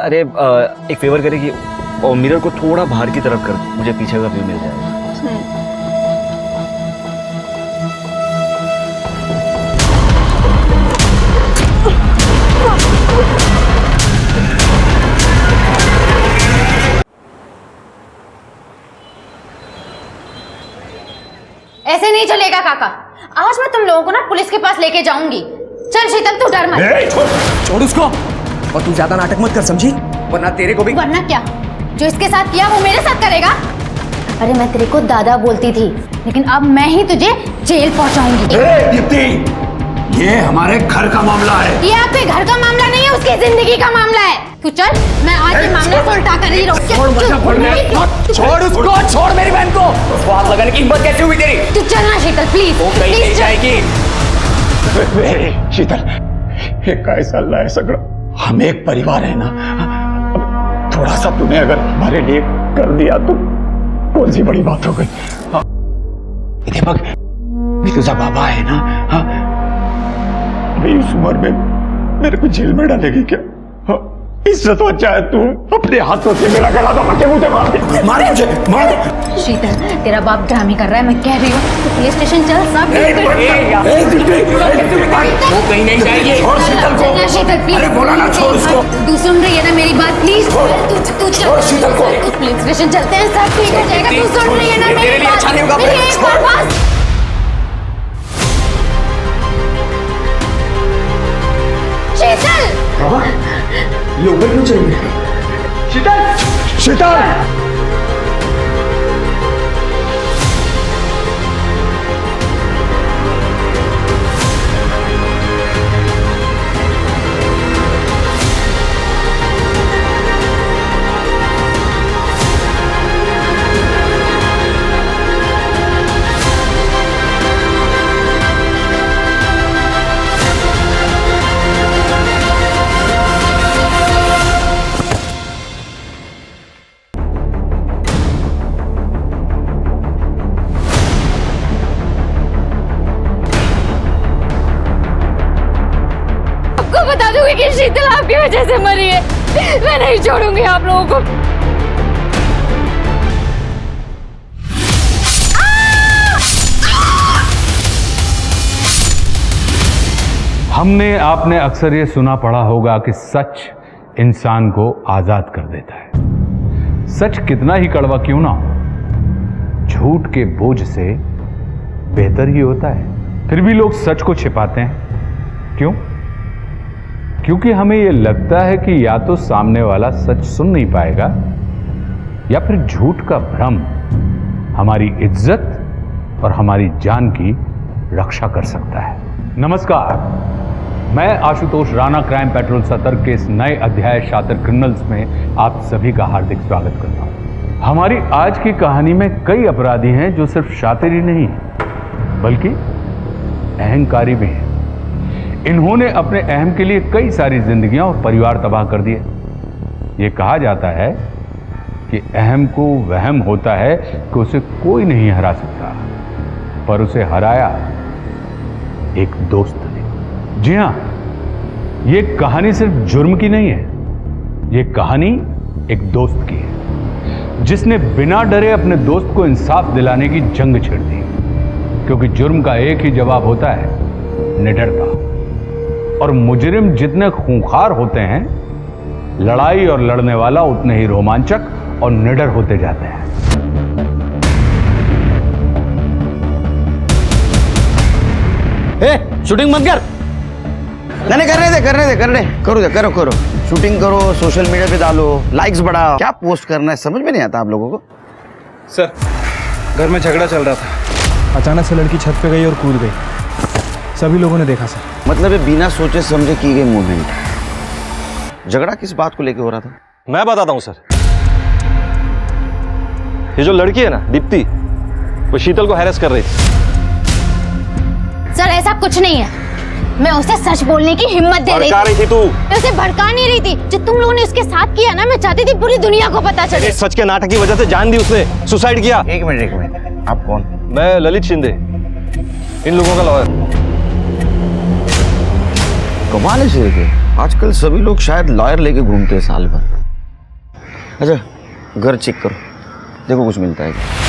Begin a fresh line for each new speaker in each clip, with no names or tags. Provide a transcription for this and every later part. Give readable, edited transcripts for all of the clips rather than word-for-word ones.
अरे एक फेवर करेगी और मिरर को थोड़ा बाहर की तरफ कर, मुझे पीछे का व्यू मिल जाएगा।
ऐसे नहीं चलेगा काका, आज मैं तुम लोगों को ना पुलिस के पास लेके जाऊंगी। चल शीतल तू डर मत।
छोड़ उसको, और तू ज्यादा नाटक मत कर समझी, वरना तेरे को भी।
वरना क्या? जो इसके साथ किया वो मेरे साथ करेगा? अरे मैं तेरे को दादा बोलती थी, लेकिन अब मैं ही तुझे जेल पहुंचाऊंगी।
दीप्ति, ये हमारे घर का मामला है।
ये आपके घर का मामला नहीं है, उसकी जिंदगी का मामला है। तू चल, मैं आज ये मामला को उल्टा कर ही
छोड़ उसको, छोड़ मेरी बहन को। उसको हाथ लगाने की हिम्मत कैसे हुई तेरी?
तू चलना शीतल प्लीज।
वो कहीं नहीं जाएगी।
शीतल, ये कैसा अल्लाह है सगड़ा, हम एक परिवार है ना। थोड़ा सा तूने अगर हमारे लिए कर दिया तो कौन सी बड़ी बात हो गई। दीपक, तुझा बाबा है ना, अभी इस उम्र में मेरे को जेल में डालेगी क्या? इससे तो अच्छा है तू अपने हाथों से मेरा गला दबा के मुझे मार दे। मार मुझे, मार।
शीतल, तेरा बाप ड्रामे कर रहा है, मैं कह रही हूँ तो पुलिस स्टेशन चल। सब
वो कहीं नहीं जाएगी।
छोड़ शीतल को।
शीतल प्लीज।
अरे बोला ना छोड़ उसको।
तू सुन रही है ना मेरी बात? प्लीज तू
छोड़ शीतल को।
पुलिस स्टेशन चलते हैं, सब ठीक हो जाएगा। तू सुन रही है ना मेरी बात?
अच्छा नहीं होगा।
मेरी एक बार बस। शीतल,
बाबा, ये ऊपर क्यों चाहिए? शीतल,
शीतल,
बता दूंगी कि शीतल आपकी वजह से मरी है। मैं नहीं छोड़ूंगी आप लोगों को।
हमने आपने अक्सर ये सुना पढ़ा होगा कि सच इंसान को आजाद कर देता है। सच कितना ही कड़वा क्यों ना हो, झूठ के बोझ से बेहतर ही होता है। फिर भी लोग सच को छिपाते हैं। क्यों? क्योंकि हमें यह लगता है कि या तो सामने वाला सच सुन नहीं पाएगा, या फिर झूठ का भ्रम हमारी इज्जत और हमारी जान की रक्षा कर सकता है। नमस्कार, मैं आशुतोष राणा क्राइम पेट्रोल सतर्क के इस नए अध्याय शातिर क्रिमिनल्स में आप सभी का हार्दिक स्वागत करता हूं। हमारी आज की कहानी में कई अपराधी हैं जो सिर्फ शातिर ही नहीं बल्कि अहंकारी भी हैं। इन्होंने अपने अहम के लिए कई सारी जिंदगियां और परिवार तबाह कर दिए। ये कहा जाता है कि अहम को वहम होता है कि उसे कोई नहीं हरा सकता, पर उसे हराया एक दोस्त ने। जी हां, ये कहानी सिर्फ जुर्म की नहीं है, ये कहानी एक दोस्त की है जिसने बिना डरे अपने दोस्त को इंसाफ दिलाने की जंग छेड़ दी। क्योंकि जुर्म का एक ही जवाब होता है, निडरता। और मुजरिम जितने खूंखार होते हैं, लड़ाई और लड़ने वाला उतने ही रोमांचक और निडर होते जाते हैं।
शूटिंग मत कर।
नहीं करो शूटिंग करो, सोशल मीडिया पे डालो, लाइक्स बढ़ाओ। क्या पोस्ट करना है समझ में नहीं आता आप लोगों को।
सर, घर में झगड़ा चल रहा था,
अचानक से लड़की छत पे गई और कूद गई। सभी लोगों ने देखा सर।
मतलब ये बिना सोचे समझे की गई मूवमेंट। झगड़ा किस बात को लेके हो रहा था?
मैं बताता हूँ सर। ये जो लड़की है ना दीप्ति, वो शीतल को हैरेस कर रही थी।
सर ऐसा कुछ नहीं है, मैं उसे सच बोलने की हिम्मत दे रही
थी। तू
मैं उसे भड़का नहीं रही थी। जो तुम लोगों ने उसके साथ किया ना, मैं चाहती थी पूरी दुनिया को पता चले।
सच के नाटक की वजह से जान दी उसने, सुसाइड किया।
एक मिनट, आप कौन?
मैं ललित शिंदे, इन लोगों का लॉयर।
कमाल है शेर के, आजकल सभी लोग शायद लॉयर लेके घूमते हैं साल भर। अच्छा घर चेक करो, देखो कुछ मिलता है क्या।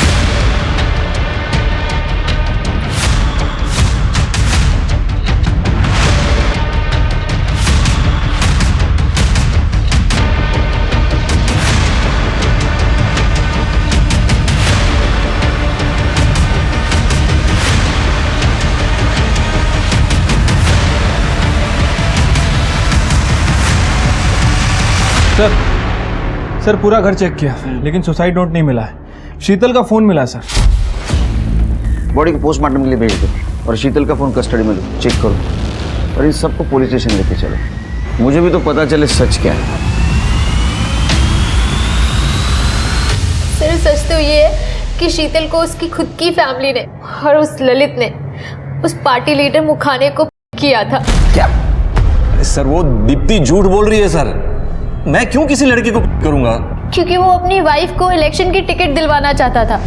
सर पूरा घर चेक किया लेकिन सुसाइड नोट नहीं मिला है। शीतल का फोन मिला सर।
बॉडी को पोस्टमार्टम के लिए भेज दो और शीतल का फोन कस्टडी में लो, चेक करो और इन सबको पुलिस स्टेशन लेके चलो। मुझे भी तो पता चले सच क्या है।
सर सच तो ये है कि शीतल को उसकी खुद की फैमिली ने और उस ललित ने उस पार्टी लीडर मुखाने को किया था।
क्या?
सर वो दीप्ति झूठ बोल रही है सर। मैं क्यों किसी लड़की को करूंगा?
क्योंकि वो अपनी वाइफ को इलेक्शन की टिकट दिलवाना चाहता था।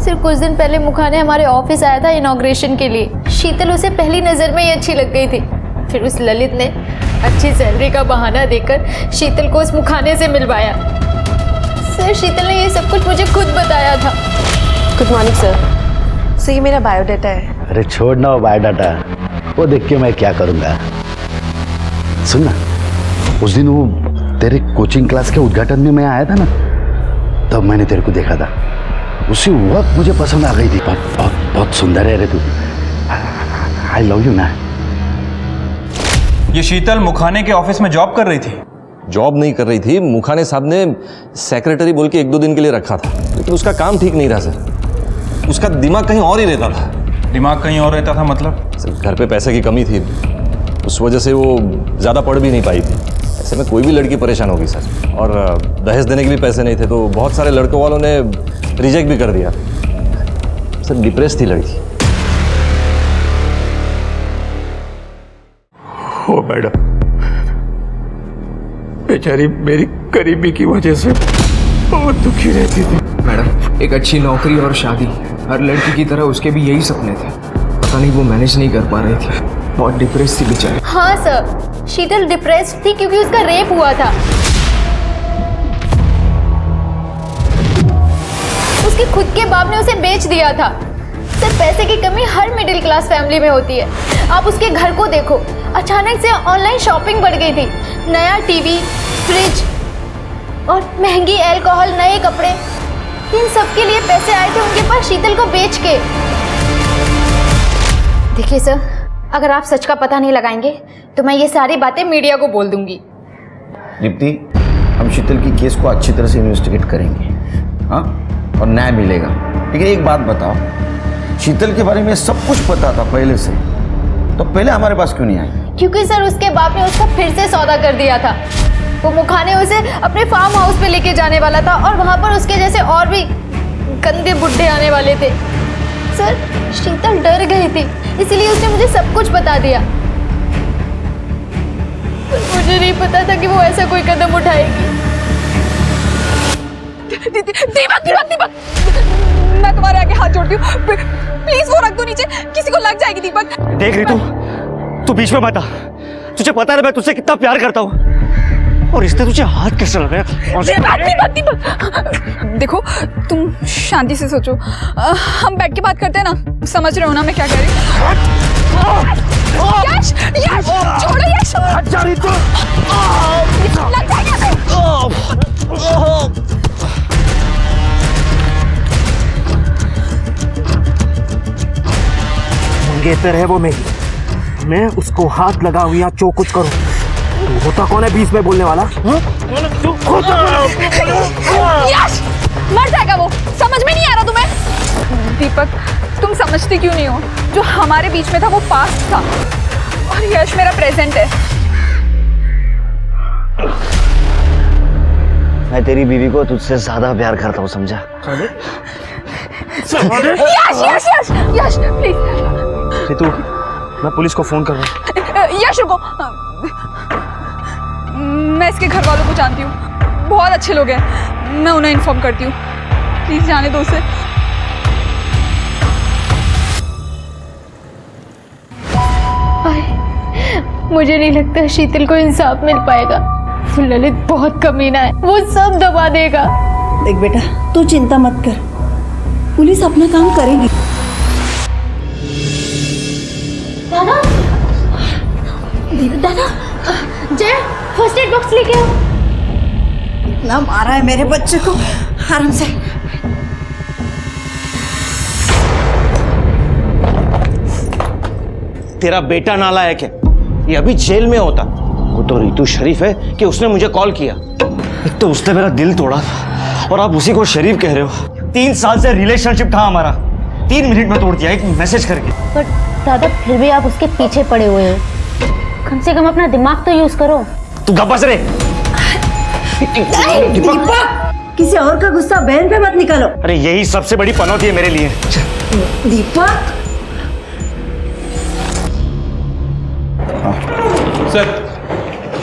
सिर्फ कुछ दिन पहले मुखाने हमारे ऑफिस आया था इनॉग्रेशन के लिए। शीतल उसे पहली नजर में ही अच्छी लग गई थी। फिर उस ललित ने अच्छी सैलरी का बहाना देकर शीतल को उस मुखाने से मिलवाया। सर शीतल ने ये सब कुछ मुझे खुद बताया था।
Good morning sir. सर ये मेरा बायोडाटा है।
अरे छोड़ ना वो बायोडाटा, वो देख के मैं क्या करूँगा। सुन ना, उस दिन वो तेरे कोचिंग क्लास के उद्घाटन में मैं आया था ना, तब मैंने तेरे को देखा था। उसी वक्त मुझे पसंद आ गई थी। बहुत बहुत बहुत सुंदर है रे तू। आई लव यू ना।
ये शीतल मुखाने के ऑफिस में जॉब कर रही थी।
जॉब नहीं कर रही थी, मुखाने साहब ने सेक्रेटरी बोल के 1-2 दिन के लिए रखा था, लेकिन उसका काम ठीक नहीं रहा सर। उसका दिमाग कहीं और ही रहता था।
दिमाग कहीं और रहता था मतलब?
सर घर पे पैसे की कमी थी, उस वजह से वो ज़्यादा पढ़ भी नहीं पाई थी। ऐसे में कोई भी लड़की परेशान होगी सर। और दहेज देने के भी पैसे नहीं थे, तो बहुत सारे लड़कों वालों ने रिजेक्ट भी कर दिया। सर डिप्रेस थी लड़की।
ओ मैडम, बेचारी मेरी गरीबी की वजह से बहुत दुखी रहती थी।
मैडम एक अच्छी नौकरी और शादी, हर लड़की की तरह उसके भी यही सपने थे। पता नहीं वो मैनेज नहीं कर पा रही थी, बहुत डिप्रेस थी बेचारी।
हाँ सर, शीतल डिप्रेस्ड थी क्योंकि उसका रेप हुआ था। उसके खुद के बाप ने उसे बेच दिया था। सर पैसे की कमी हर मिडिल क्लास फैमिली में होती है। आप उसके घर को देखो, अचानक से ऑनलाइन शॉपिंग बढ़ गई थी। नया टीवी, फ्रिज और महंगी अल्कोहल, नए कपड़े, इन सब के लिए पैसे आए थे उनके पास शीतल को बेच के। देखिए सर, अगर आप सच का पता नहीं लगाएंगे तो मैं ये सारी बातें मीडिया को बोल दूंगी।
दीप्ति, हम शीतल की केस को अच्छी तरह से इन्वेस्टिगेट करेंगे, हाँ, और न्याय मिलेगा। लेकिन एक बात बताओ, शीतल के बारे में सब कुछ पता था पहले से, तो पहले हमारे पास क्यों नहीं आई?
क्योंकि सर उसके बाप ने उसका फिर से सौदा कर दिया था। वो मुखाने उसे अपने फार्म हाउस पे लेके जाने वाला था और वहां पर उसके जैसे और भी गंदे बुड्ढे आने वाले थे। सर शीतल डर गई थी, इसीलिए उसने मुझे सब कुछ बता दिया। मुझे नहीं पता था कि वो ऐसा कोई कदम उठाएगी।
दीपक दीपक दीपक, मैं तुम्हारे आगे हाथ जोड़ती हूँ, प्लीज वो रख दो नीचे, किसी को लग जाएगी। दीपक
देख रही तू बीच में मत आ। तुझे पता है मैं तुझसे कितना प्यार करता हूँ, और इसने तुझे हाथ कैसे लगाया?
दीपक दीपक देखो, तुम शांति से सोचो, हम बैठ के बात करते हैं ना। समझ रहे हो ना मैं क्या कह रही हूँ? यश यश छोड़ो यश,
जा रही तू।
लग जाएगा।
मंगेतर है वो मेरी, मैं उसको हाथ लगाऊं या जो कुछ करूं, तू होता कौन है बीच में बोलने वाला?
यश मर जाएगा वो, समझ में नहीं आ रहा तुम्हें? दीपक तुम समझते क्यों नहीं हो? जो हमारे बीच में था वो पास्ट था और यश मेरा प्रेजेंट है।
मैं तेरी बीवी को तुझसे ज्यादा प्यार करता हूँ, समझा?
यश यश यश यश प्लीज।
तू, मैं पुलिस को फोन कर रहा हूँ।
यश रुको, मैं इसके घर वालों को जानती हूँ, बहुत अच्छे लोग हैं, मैं उन्हें इन्फॉर्म करती हूँ। प्लीज जाने दो उसे।
मुझे नहीं लगता शीतल को इंसाफ मिल पाएगा। ललित बहुत कमीना है, वो सब दबा देगा।
देख बेटा, तू चिंता मत कर, पुलिस अपना काम करेगी।
दादा, दादा, जय फर्स्ट एड बॉक्स लेके आओ।
इतना मारा है मेरे बच्चे को, आराम से।
तेरा बेटा नालायक है, ये अभी जेल में होता। वो तो रितु शरीफ है कि उसने मुझे कॉल किया। एक तो उसने मेरा दिल तोड़ा था और आप उसी को शरीफ कह रहे हो। 3 साल से रिलेशनशिप था हमारा, 3 मिनट में तोड़ दिया एक मैसेज करके।
पर दादा फिर भी आप उसके पीछे पड़े हुए हो, कम से कम अपना दिमाग तो यूज करो।
तू गप्पा रे।
दीपक, किसी और का गुस्सा बहन पे मत निकालो।
अरे यही सबसे बड़ी पनौती है मेरे लिए।
दीपक,
सर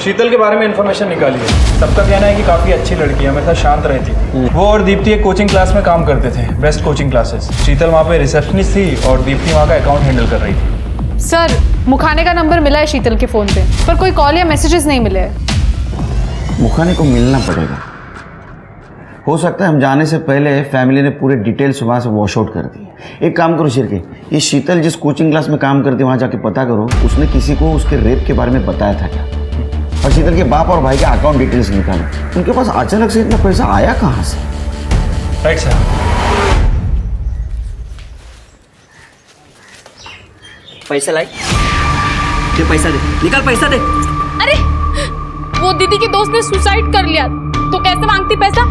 शीतल के बारे में इंफॉर्मेशन निकाली है। सबका कहना है कि काफ़ी अच्छी लड़की है, हमेशा शांत रहती थी। वो और दीप्ति एक कोचिंग क्लास में काम करते थे, बेस्ट कोचिंग क्लासेस। शीतल वहाँ पे रिसेप्शनिस्ट थी और दीप्ति वहाँ का अकाउंट हैंडल कर रही थी।
सर मुखाने का नंबर मिला है शीतल के फ़ोन पे, पर कोई कॉल या मैसेजेस नहीं मिले हैं।
मुखाने को मिलना पड़ेगा। हो सकता है हम जाने से पहले फैमिली ने पूरे डिटेल्स वहाँ से वॉश आउट कर दिए। एक काम करो शिरके, ये शीतल जिस कोचिंग क्लास में काम करती है वहाँ जाके पता करो उसने किसी को उसके रेप के बारे में बताया था क्या, और शीतल के बाप और भाई के अकाउंट डिटेल्स निकालो। उनके पास अचानक से इतना पैसा आया कहाँ से?
Right sir.
पैसा लाई, ये पैसा दे, निकाल पैसा दे।
अरे वो दीदी के दोस्त ने सुसाइड कर लिया, तो कैसे मांगती पैसा?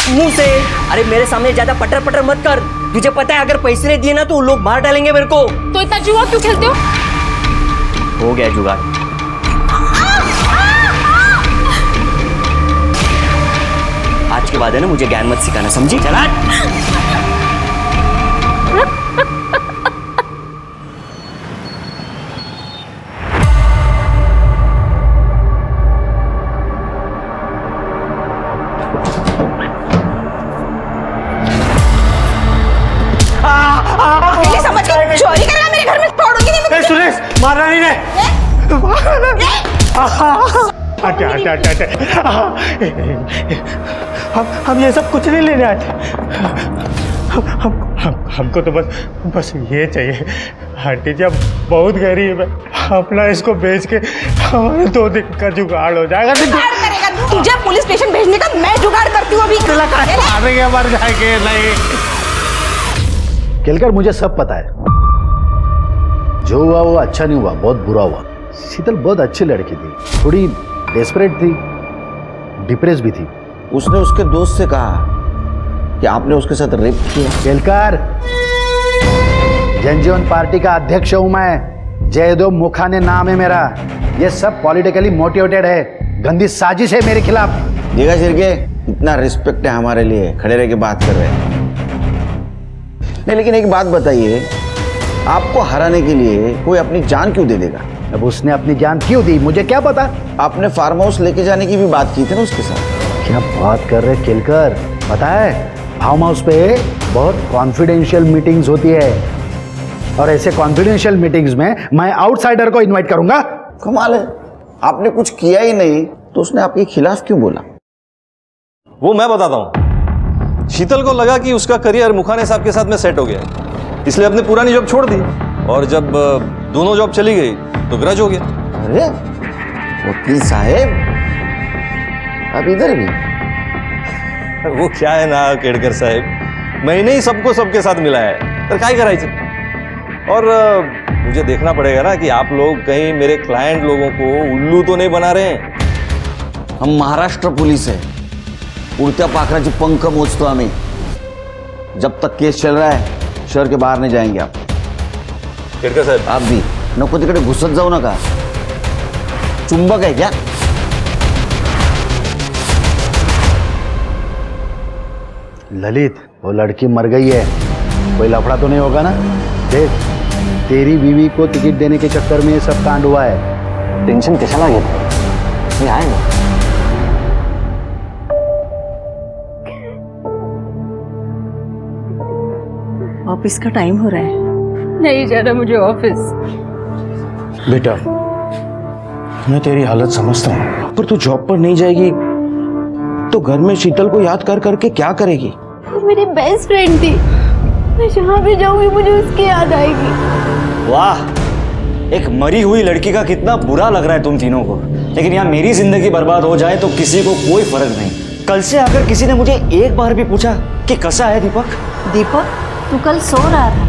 मुंह से। अरे मेरे सामने ज्यादा पटर पटर मत कर, तुझे पता है अगर पैसे नहीं दिए ना तो लोग मार डालेंगे मेरे को।
तो इतना जुआ क्यों खेलते हो?
हो गया जुगाड़। आज के बाद है ना मुझे ज्ञान मत सिखाना, समझी? चला।
समझ के चोरी करेगा मेरे घर में, तोड़ूंगी नहीं मैं।
सुरेश, मारना नहीं रे। हटे हटे हटे हटे। हम ये सब कुछ नहीं लेने आए थे। हमको तो बस ये चाहिए। आंटी जी अब बहुत गरीब है, अपना इसको बेच के हमारे 2 दिन का जुगाड़ हो जाएगा।
तुझे पुलिस स्टेशन भेजने का मैं जुगाड़ करती हूँ अभी।
मारेंगे, मर जाएंगे। नहीं
केलकर, मुझे सब पता है। जो हुआ वो अच्छा नहीं हुआ, बहुत बुरा हुआ। शीतल बहुत अच्छी लड़की थी, थोड़ी डेस्परेट थी, डिप्रेस भी थी।
उसने उसके दोस्त से कहा कि आपने उसके साथ रेप किया।
केलकर, जनजीवन पार्टी का अध्यक्ष हूं मैं, जयदेव मुखाने नाम है मेरा। ये सब पॉलिटिकली मोटिवेटेड है, गंदी साजिश है मेरे खिलाफ।
देखा शिरके, इतना रिस्पेक्ट है हमारे लिए, खड़े रह के बात कर रहे हैं। नहीं लेकिन एक बात बताइए, आपको हराने के लिए कोई अपनी जान क्यों दे देगा?
अब उसने अपनी जान क्यों दी मुझे क्या पता।
आपने फार्म हाउस लेके जाने की भी बात की थी ना उसके साथ।
क्या बात कर रहे केलकर, पता है फार्म हाउस पे बहुत कॉन्फिडेंशियल मीटिंग्स होती है, और ऐसे कॉन्फिडेंशियल मीटिंग्स में मैं आउटसाइडर को इनवाइट करूंगा?
कमाल है, आपने कुछ किया ही नहीं तो उसने आपके खिलाफ क्यों बोला?
वो मैं बताता हूँ। शीतल को लगा कि उसका करियर मुखाने साहब के साथ में सेट हो गया है, इसलिए अपनी पुरानी जॉब छोड़ दी, और जब दोनों जॉब चली गई तो ग्रज हो गया।
अरे वकील साहब, अब इधर भी?
वो क्या है ना केड़कर साहब, मैंने ही सबको सबके साथ मिला है, तो क्या कराई थी। और मुझे देखना पड़ेगा ना कि आप लोग कहीं मेरे क्लाइंट लोगों को उल्लू तो नहीं बना रहे हैं।
हम महाराष्ट्र पुलिस है, उड़त्या पाखराची पंख मोजतो आम्ही। जब तक केस चल रहा है शहर के बाहर नहीं जाएंगे आप।
केड़कर साहब,
आप भी नको तिकडे घुसत जाऊ नका। चुंबक है क्या?
ललित, वो लड़की मर गई है, कोई लफड़ा तो नहीं होगा ना? देख, तेरी बीवी को टिकट देने के चक्कर में ये सब कांड हुआ है।
टेंशन कशाला घेत? मी आहे ना।
ऑफिस का टाइम हो रहा है।
नहीं जाना मुझे ऑफिस।
बेटा,
मैं तेरी हालत समझता हूँ, पर तू जॉब पर नहीं जाएगी तो घर में शीतल को याद कर करके क्या करेगी?
वो मेरी बेस्ट फ्रेंड थी, मैं जहाँ भी जाऊंगी मुझे उसकी याद आएगी।
वाह, एक मरी हुई लड़की का कितना बुरा लग रहा है तुम तीनों को, लेकिन यहाँ मेरी जिंदगी बर्बाद हो जाए तो किसी को कोई फर्क नहीं। कल से अगर किसी ने मुझे एक बार भी पूछा कि कैसा है दीपक?
दीपक, तू कल सो रहा था।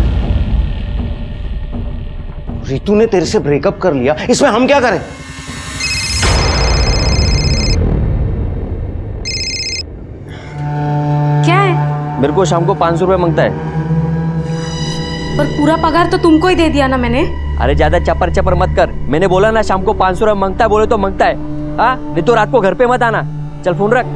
रितु ने तेरे से ब्रेकअप कर लिया, इसमें हम क्या करें?
क्या है?
मेरे को शाम को 500 रुपये मांगता है।
पर पूरा पगार तो तुमको ही दे दिया ना मैंने।
अरे ज्यादा चपर चपर मत कर, मैंने बोला ना शाम को 500 रुपये मांगता है, बोले तो मांगता है। हाँ, नहीं तो रात को घर पे मत आना। चल फोन रख।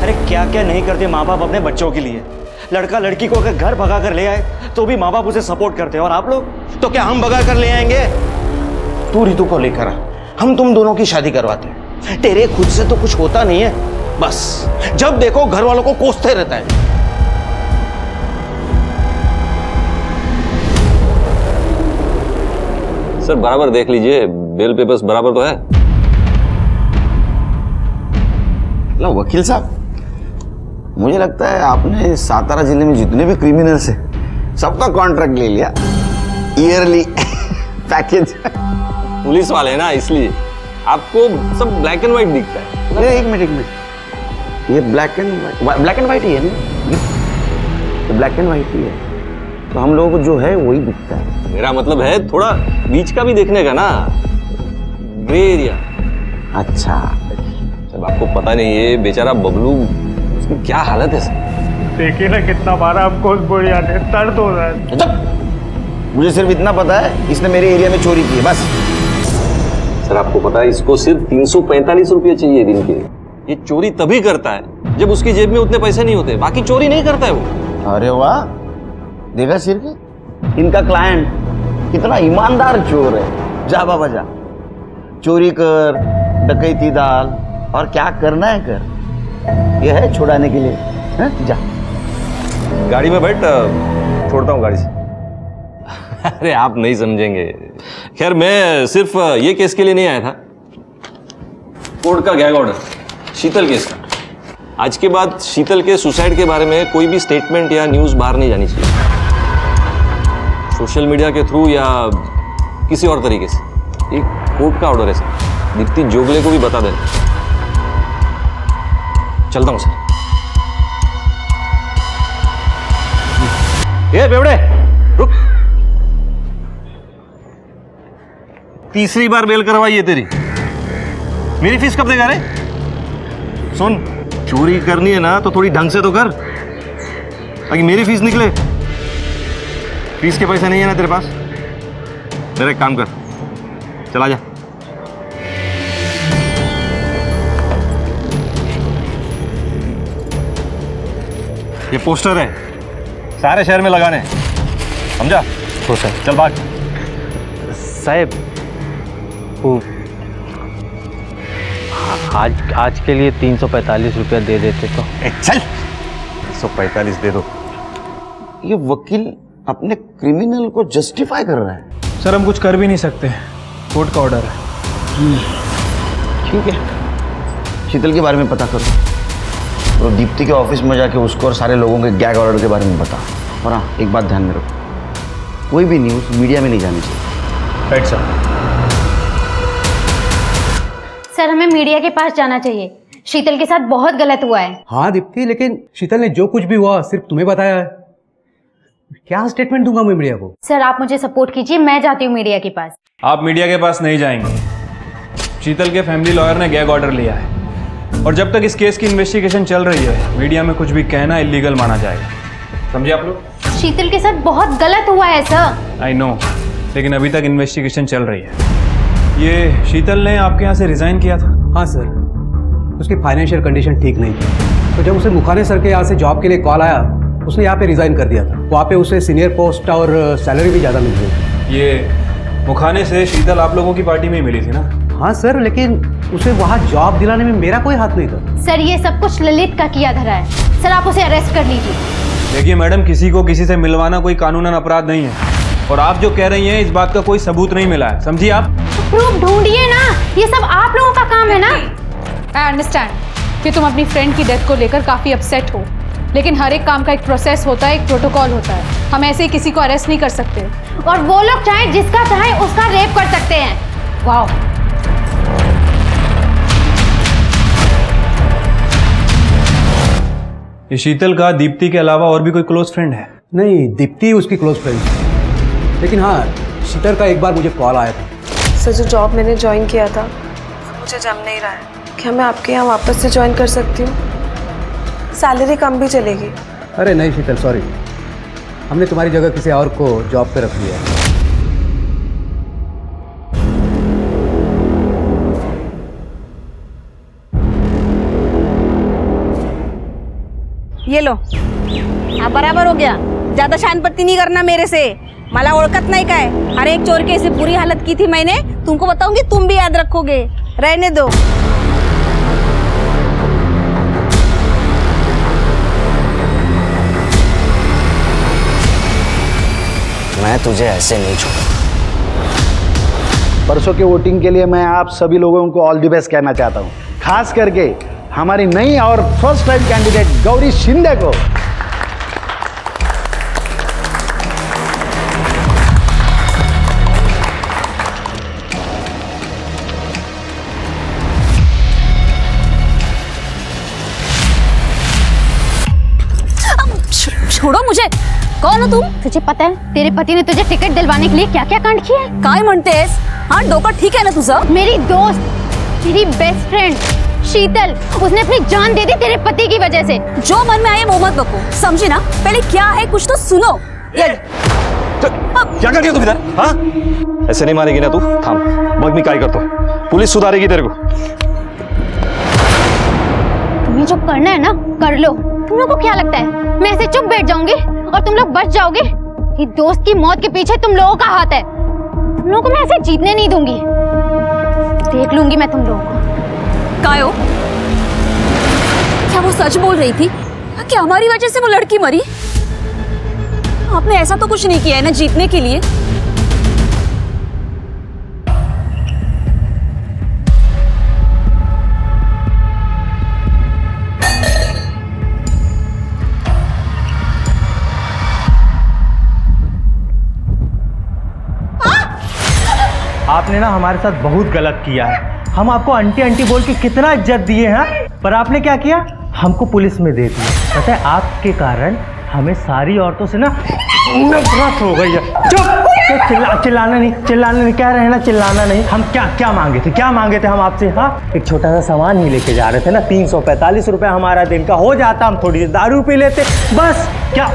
अरे क्या क्या नहीं करते माँ बाप अपने बच्चों के लिए। लड़का लड़की को अगर घर भगा कर ले आए तो भी माँ बाप उसे सपोर्ट करते हैं, और आप लोग तो क्या हम भगा कर ले आएंगे? तू रितु को लेकर आ, हम तुम दोनों की शादी करवाते हैं। तेरे खुद से तो कुछ होता नहीं है, बस जब देखो घर वालों को कोसते रहता है।
सर बराबर देख लीजिए, बेल पेपर्स बराबर तो है।
लो वकील साहब, मुझे लगता है आपने सातारा जिले में जितने भी क्रिमिनल्स हैं सबका कॉन्ट्रैक्ट ले लिया, ईयरली पैकेज।
पुलिस वाले हैं ना, इसलिए आपको सब ब्लैक एंड व्हाइट दिखता है।
एक मिनट, ये ब्लैक एंड व्हाइट ही है ना? ब्लैक एंड व्हाइट ही है, तो हम लोगों को जो है वही दिखता है।
मेरा मतलब है थोड़ा बीच का भी देखने का ना, ग्रे एरिया।
अच्छा,
जब आपको पता नहीं है बेचारा बबलू, उसकी क्या हालत है सर।
देखिए ना कितना मारा हमको उस बुढ़िया ने, दर्द हो रहा है।
मुझे सिर्फ इतना पता है, इसने मेरे एरिया में चोरी की है, बस।
सर आपको पता है इसको सिर्फ 345 रुपये चाहिए दिन के। ये चोरी तभी करता है जब उसकी जेब में उतने पैसे नहीं होते, बाकी चोरी नहीं करता है वो।
अरे वाह, देखा सिर के, इनका क्लाइंट कितना ईमानदार चोर है। जा बाबा जा, चोरी कर, डकैती डाल, और क्या करना है कर। यह है छुड़ाने के लिए, है? जा
गाड़ी में बैठ, छोड़ता हूँ गाड़ी से। अरे आप नहीं समझेंगे। खैर मैं सिर्फ ये केस के लिए नहीं आया था, कोर्ट का गैग ऑर्डर शीतल केस का। आज के बाद शीतल के सुसाइड के बारे में कोई भी स्टेटमेंट या न्यूज बाहर नहीं जानी चाहिए, सोशल मीडिया के थ्रू या किसी और तरीके से। एक कोर्ट का ऑर्डर है सर, दीप्ति जोगले को भी बता देना। चलता हूं सर। ये बेवड़े रुक, तीसरी बार बेल करवाई है तेरी। मेरी फीस कब देगा रे? सुन, चोरी करनी है ना तो थोड़ी ढंग से तो कर, ताकि मेरी फीस निकले। फीस के पैसे नहीं है ना तेरे पास? मेरा एक काम कर, चला जा। ये पोस्टर है, सारे शहर में लगाने, समझा? तो सर चल भाग।
साहब वो आज के लिए 345 रुपया दे देते तो।
चल 145 दे दो। ये वकील अपने क्रिमिनल को जस्टिफाई कर रहा है।
सर हम कुछ कर भी नहीं सकते, कोर्ट का ऑर्डर है।
ठीक है, शीतल के बारे में पता करो, और दीप्ति के ऑफिस में जाके उसको और सारे लोगों के गैग ऑर्डर के बारे में बता। और हाँ, एक बात ध्यान में रखो, कोई भी न्यूज़ मीडिया में नहीं जानी चाहिए।
Right sir.
सर हमें मीडिया के पास जाना चाहिए, शीतल के साथ बहुत गलत हुआ है।
हाँ दीप्ति, लेकिन शीतल ने जो कुछ भी हुआ सिर्फ तुम्हें बताया है, क्या स्टेटमेंट दूंगा मैं मीडिया को?
सर आप मुझे सपोर्ट कीजिए, मैं जाती हूँ मीडिया के पास।
आप मीडिया के पास नहीं जाएंगे, शीतल के फैमिली लॉयर ने गैग ऑर्डर लिया है, और जब तक इस केस की इन्वेस्टिगेशन चल रही है मीडिया में कुछ भी कहना इलीगल माना जाएगा, समझे आप लोग?
शीतल के साथ बहुत गलत हुआ है सर।
आई नो, लेकिन अभी तक इन्वेस्टिगेशन चल रही है। ये शीतल ने आपके यहाँ से रिजाइन किया था?
हाँ सर, उसकी फाइनेंशियल कंडीशन ठीक नहीं थी, तो जब उसे मुखाने सर के यहाँ से जॉब के लिए कॉल आया, उसने यहाँ पे रिजाइन कर दिया था। वहाँ पे उसे सीनियर पोस्ट और सैलरी भी ज़्यादा मिल रही थी।
ये मुखाने से शीतल आप लोगों की पार्टी में ही मिली थी ना?
हाँ सर, लेकिन उसे वहाँ जॉब दिलाने में मेरा कोई हाथ नहीं था।
सर ये सब कुछ ललित का किया धरा है। सर आप उसे अरेस्ट कर लीजिए।
देखिए मैडम, किसी को किसी से मिलवाना कोई कानूनन अपराध नहीं है, और आप जो कह रही हैं इस बात का कोई सबूत नहीं मिला है, समझिए आप।
प्रूफ ढूंढिए ना, ये सब आप लोगों का काम है ना।
आई अंडरस्टैंड कि तुम अपनी फ्रेंड की डेथ को लेकर काफ़ी अपसेट हो, लेकिन हर एक काम का एक प्रोसेस होता है, एक प्रोटोकॉल होता है। हम ऐसे ही किसी को अरेस्ट नहीं कर सकते।
और वो लोग चाहे जिसका चाहे उसका रेप कर सकते हैं। वाह।
ये शीतल का दीप्ति के अलावा और भी कोई क्लोज फ्रेंड है?
नहीं, दीप्ति उसकी क्लोज फ्रेंड थी, लेकिन हाँ शीतल का एक बार मुझे कॉल आया था।
सर जो जॉब मैंने ज्वाइन किया था मुझे जम नहीं रहा है, क्या मैं आपके यहाँ वापस से ज्वाइन कर सकती हूँ? सैलरी कम भी चलेगी।
अरे नहीं शीतल, सॉरी, हमने तुम्हारी जगह किसी और को जॉब पे रख लिया है।
ये लो, हाँ बराबर हो गया। ज्यादा शानपत्ती नहीं करना मेरे से, मला ओळखत नहीं काय। अरे एक चोर की ऐसी बुरी हालत की थी मैंने, तुमको बताऊंगी, तुम भी याद रखोगे। रहने दो।
मैं तुझे ऐसे नहीं छोड़ूंगा।
परसों के वोटिंग के लिए मैं आप सभी लोगों को ऑल द बेस्ट कहना चाहता हूँ, खास करके हमारी नई और first time candidate Gauri Shinde को।
छोड़ो मुझे। कौन हो तुम? तुझे पता है तेरे पति ने तुझे टिकट दिलवाने के लिए क्या क्या कांड किया है?
काय म्हणतेस? हाँ डोकं ठीक है ना तुझं?
मेरी दोस्त, तेरी बेस्ट फ्रेंड शीतल, उसने अपनी जान दे दी तेरे पति की वजह से।
जो मन में आए वो मत बको, समझी ना? पहले क्या है कुछ तो सुनो।
क्या कर रही हो तुम इधर? हाँ ऐसे नहीं मारेगी ना तू, थाम। बग मी काय करतो, पुलिस सुधारेगी तेरे को।
तुम्हें जो करना है ना कर लो। तुम लोगों को क्या लगता है मैं ऐसे चुप बैठ जाऊंगी और तुम लोग बच जाओगे? ये दोस्त की मौत के पीछे तुम लोगों का हाथ है। तुम लोगों को मैं ऐसे जीतने नहीं दूंगी। देख लूंगी मैं तुम लोगों को।
कायो, क्या वो सच बोल रही थी कि हमारी वजह से वो लड़की मरी? आपने ऐसा तो कुछ नहीं किया है ना जीतने के लिए?
आपने ना हमारे साथ बहुत गलत किया है। हम आपको आंटी आंटी बोल के कितना इज्जत दिए हैं, पर आपने क्या किया? हमको पुलिस में दे दिया। पता है आपके कारण हमें सारी औरतों से ना नफरत हो गई है। चुप! चिल्लाना नहीं, क्या रहना चिल्लाना नहीं। हम क्या मांगे थे हम आपसे? हाँ, एक छोटा सा सामान ही लेके जा रहे थे ना, 345 रुपये हमारा दिन का हो जाता, हम थोड़ी सी दारू पी लेते बस। क्या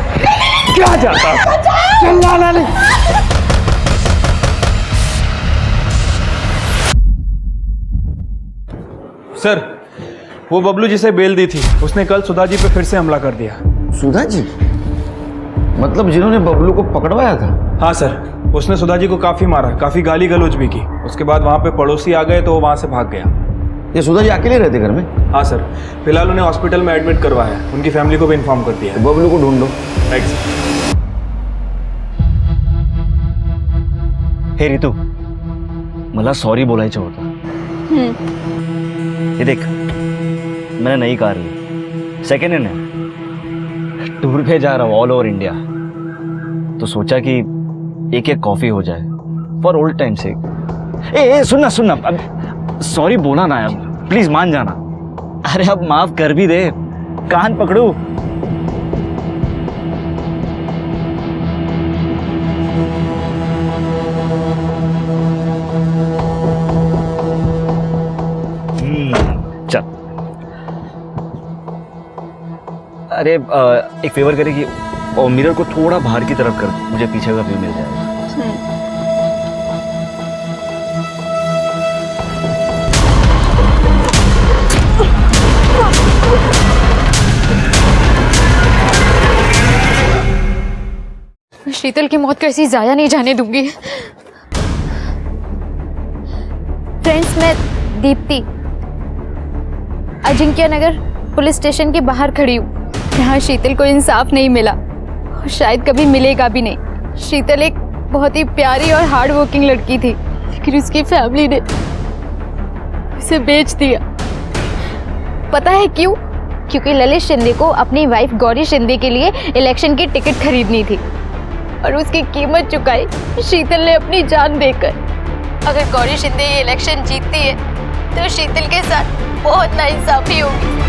जाता? चिल्लाना नहीं।
सर वो बबलू जिसे बेल दी थी उसने कल सुधा जी पे फिर से हमला कर दिया।
सुधा जी? मतलब जिन्होंने बबलू को पकड़वाया था?
हाँ सर, उसने सुधा जी को काफी मारा, काफी गाली गलौज भी की। उसके बाद वहाँ पे पड़ोसी आ गए तो वो वहाँ से भाग गया।
ये सुधा जी अकेले रहते घर में?
हाँ सर, फिलहाल उन्हें हॉस्पिटल में एडमिट करवाया है, उनकी फैमिली को भी इन्फॉर्म कर दिया है।
बबलू को ढूंढो।
थैंक्स।
हे रितू, मला सॉरी बोलायचं होतं। ये देख, मैंने नई कार ली, सेकेंड हैंड है, टूर पे जा रहा हूँ ऑल ओवर इंडिया, तो सोचा कि एक कॉफी हो जाए फॉर ओल्ड टाइम से। ए सुनना, अब सॉरी बोला ना यार, प्लीज मान जाना। अरे अब माफ कर भी दे, कान पकड़ू। चल, अरे एक फेवर करेगी, और मिरर को थोड़ा बाहर की तरफ कर, मुझे पीछे का व्यू मिल जाएगा।
शीतल की मौत को ऐसी जाया नहीं जाने दूंगी। फ्रेंड्स, मैं दीप्ति अजिंक्य नगर पुलिस स्टेशन के बाहर खड़ी हूँ। यहाँ शीतल को इंसाफ नहीं मिला और शायद कभी मिलेगा भी नहीं। शीतल एक बहुत ही प्यारी और हार्ड वर्किंग लड़की थी, लेकिन उसकी फैमिली ने उसे बेच दिया। पता है क्यों? क्योंकि ललित शिंदे को अपनी वाइफ गौरी शिंदे के लिए इलेक्शन की टिकट खरीदनी थी और उसकी कीमत चुकाई शीतल ने अपनी जान देकर। अगर गौरी शिंदे ये इलेक्शन जीतती है तो शीतल के साथ बहुत नाइंसाफी होगी।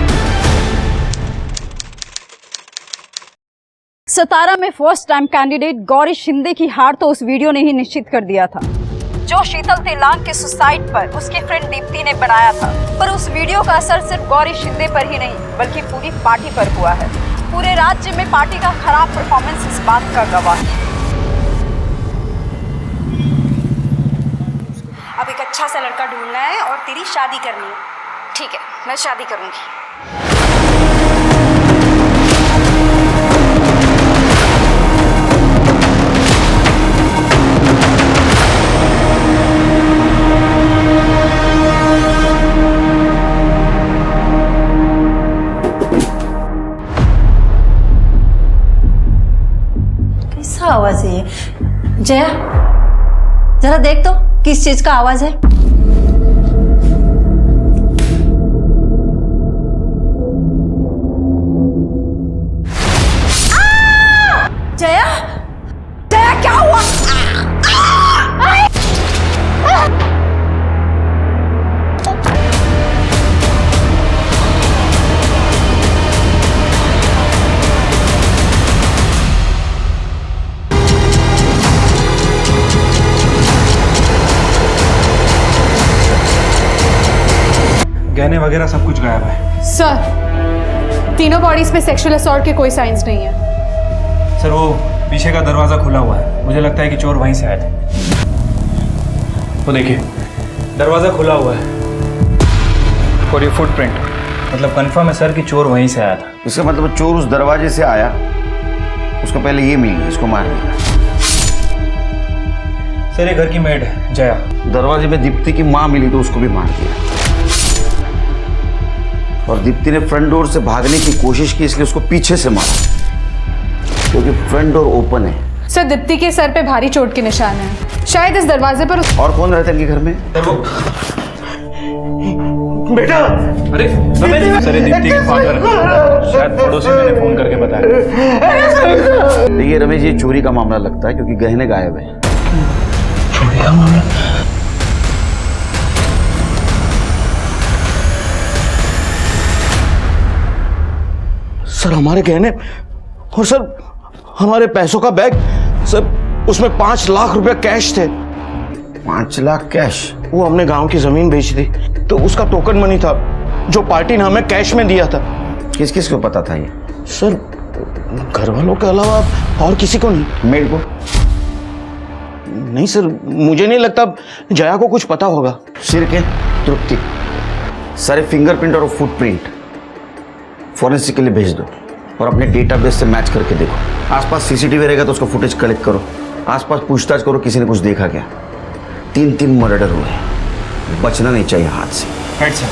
सतारा में first time candidate Gauri Shinde की हार तो उस वीडियो ने ही निश्चित कर दिया था, जो शीतल तेलांग के सुसाइड पर उसकी फ्रेंड दीप्ति ने बनाया था। पर उस वीडियो का असर सिर्फ गौरी शिंदे पर ही नहीं बल्कि पूरी पार्टी पर हुआ है। पूरे राज्य में पार्टी का खराब परफॉर्मेंस इस बात का गवाह है।
अब एक अच्छा सा लड़का ढूंढना है और तेरी शादी करनी है। ठीक है, मैं शादी करूंगी।
कैसा आवाज है ये? जया, जरा देख तो किस चीज का आवाज है।
जया, जया क्या हुआ?
गहने वगैरह सब कुछ गायब है।
सर, तीनों बॉडीज पे सेक्सुअल असॉल्ट के कोई साइंस नहीं है।
सर, वो पीछे का दरवाजा खुला हुआ है, मुझे लगता है कि चोर वहीं से आए थे। वो देखिए, दरवाजा खुला हुआ है और ये फुटप्रिंट, मतलब कंफर्म है सर कि चोर वहीं से आया था।
इसका मतलब चोर उस दरवाजे से आया, उसको पहले ये मिल गई, इसको मार दिया।
सर, ये घर की मेड है जया।
दरवाजे में दीप्ति की माँ मिली तो उसको भी मार दिया। और दीप्ति ने फ्रंट डोर से भागने की कोशिश की, इसलिए उसको पीछे से मारा, क्योंकि फ्रंट डोर ओपन है।
सर, दीप्ति के सर पे भारी चोट के निशान हैं। शायद इस दरवाजे पर
और कौन रहता है इनके घर में?
बेटा, अरे सर, दीप्ति के फादर शायद पड़ोसी मैंने फोन करके बताया।
देखिए रमेश, ये चोरी का मामला लगता है क्योंकि गहने गायब है।
चोरी का मामला?
सर, हमारे गहने और सर हमारे पैसों का बैग, सर उसमें 5 लाख रुपए कैश थे।
5 लाख कैश?
वो हमने गांव की जमीन बेची थी तो उसका टोकन मनी था जो पार्टी ने हमें कैश में दिया था।
किस किस को पता था ये?
सर, घर वालों के अलावा और किसी को नहीं।
मेड को?
नहीं सर, मुझे नहीं लगता जया को कुछ पता होगा।
सिर के तृप्ति सारे फिंगरप्रिंट और फुटप्रिंट फॉरेंसिक के लिए भेज दो और अपने डेटाबेस से मैच करके देखो। आसपास सीसीटीवी रहेगा तो उसका फुटेज कलेक्ट करो, आसपास पूछताछ करो किसी ने कुछ देखा क्या। 3 मर्डर हुए, बचना नहीं चाहिए हाथ से।
Right sir.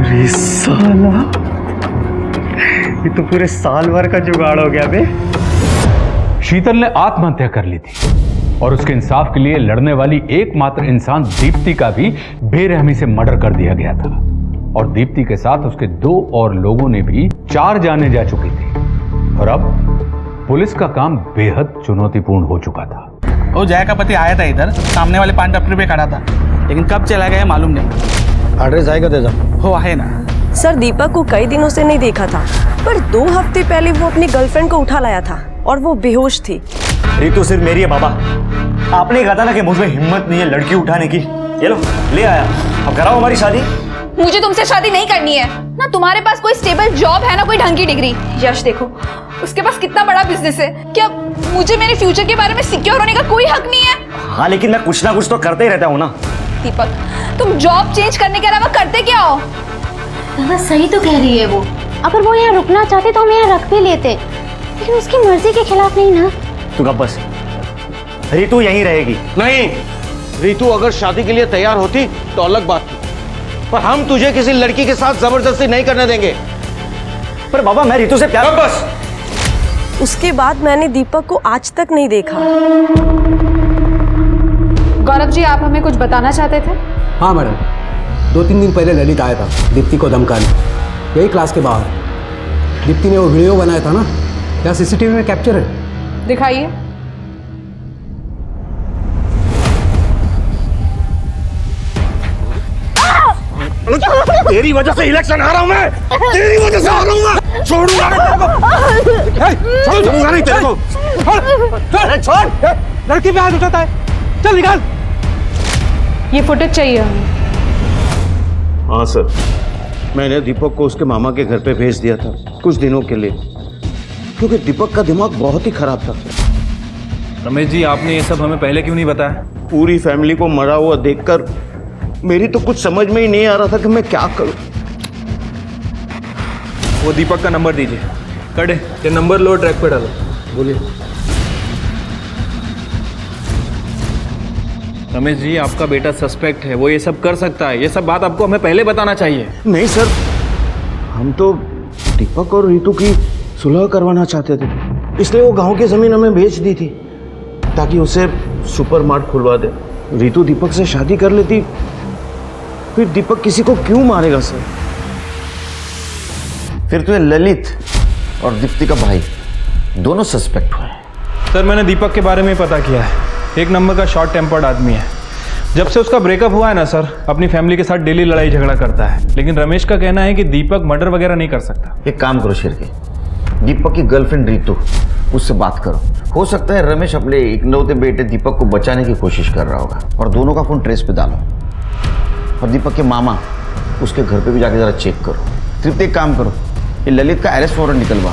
अरे साला, ये तो पूरे साल भर का जुगाड़ हो गया बे।
शीतल ने आत्महत्या कर ली थी और उसके इंसाफ के लिए लड़ने वाली एकमात्र इंसान दीप्ति का भी बेरहमी से मर्डर कर दिया गया था। और दीप्ति के साथ उसके 2 और लोगों ने भी 4 जाने जा चुकी थी। और अब पुलिस का काम बेहद चुनौतीपूर्ण हो चुका था।
वो जया का पति आया था इधर, सामने वाले पान टपरी पे खड़ा था, लेकिन कब चला गया मालूम नहीं।
एड्रेस आएगा दे जाओ।
हो है ना
सर, दीपक को कई दिनों से नहीं देखा था, पर 2 हफ्ते पहले वो अपनी गर्लफ्रेंड को उठा लाया था और वो बेहोश थी।
ये तो सिर्फ मेरी है बाबा। आपने कहा था ना कि मुझमें हिम्मत नहीं है लड़की उठाने की। ये लो, ले आया। अब कराओ हमारी शादी।
मुझे तुमसे शादी नहीं करनी है ना। तुम्हारे पास कोई स्टेबल जॉब है ना कोई ढंग की डिग्री। यश देखो, उसके पास कितना बड़ा बिजनेस है। क्या मुझे मेरे फ्यूचर के बारे में सिक्योर होने का कोई हक नहीं है?
हाँ, लेकिन मैं कुछ ना कुछ तो करते ही रहता हूँ ना।
दीपक, तुम जॉब चेंज करने के अलावा करते क्या हो?
दादा सही तो कह रही है वो। अगर वो यहाँ रुकना चाहते तो हम यहाँ रख भी लेते, लेकिन उसकी मर्जी के खिलाफ नहीं ना।
तू कब बस, रितु यहीं रहेगी। नहीं, रितु अगर शादी के लिए तैयार होती तो अलग बात थी, पर हम तुझे किसी लड़की के साथ जबरदस्ती नहीं करने देंगे। पर बाबा मैं रितु से प्यार। बस
उसके बाद मैंने दीपक को आज तक नहीं देखा।
गौरव जी, आप हमें कुछ बताना चाहते थे?
हाँ मैडम, 2-3 दिन पहले ललित आया था दीप्ति को धमकाने, यही क्लास के बाहर। दीप्ति ने वो वीडियो बनाया था ना, क्या सीसीटीवी में कैप्चर है?
दिखाइए।
तेरी वजह से इलेक्शन हारा हूं मैं, तेरी वजह से हारा हूं मैं। छोड़ूंगा नहीं तेरे को, छोड़।
लड़की पे हाथ उठाता है, चल निकाल।
ये फुटेज चाहिए हमें।
हाँ सर, मैंने दीपक को उसके मामा के घर पे भेज दिया था कुछ दिनों के लिए, क्योंकि दीपक का दिमाग बहुत ही खराब था।
रमेश जी, आपने ये सब हमें पहले क्यों नहीं बताया?
पूरी फैमिली को मरा हुआ देखकर मेरी तो कुछ समझ में ही नहीं आ रहा था कि मैं क्या करूं।
वो दीपक का नंबर दीजिए। कड़े, ये नंबर लो, ट्रैक पे डालो।
बोलिए।
रमेश जी, आपका बेटा सस्पेक्ट है, वो ये सब कर सकता है। ये सब बात आपको हमें पहले बताना चाहिए।
नहीं सर, हम तो दीपक और रितु की सुलह करवाना चाहते थे, इसलिए वो गांव की जमीन हमें बेच दी थी ताकि उसे सुपरमार्ट खुलवा दे। रितु दीपक से शादी कर लेती, फिर दीपक किसी को क्यों मारेगा सर?
फिर तो ये ललित और दीप्ति का भाई दोनों सस्पेक्ट हुए हैं।
सर, मैंने दीपक के बारे में पता किया है। एक नंबर का शॉर्ट टेम्पर्ड आदमी है। जब से उसका ब्रेकअप हुआ है ना सर, अपनी फैमिली के साथ डेली लड़ाई झगड़ा करता है। लेकिन रमेश का कहना है कि दीपक मर्डर वगैरह नहीं कर सकता।
एक काम करो शेरके, दीपक की गर्लफ्रेंड रितु, उससे बात करो। हो सकता है रमेश अपने इकलौते बेटे दीपक को बचाने की कोशिश कर रहा होगा, और दोनों का फोन ट्रेस पे डालो। और दीपक के मामा, उसके घर पे भी जाके जरा चेक करो। सिर्फ एक काम करो, ये ललित का अरेस्ट वारंट निकलवा।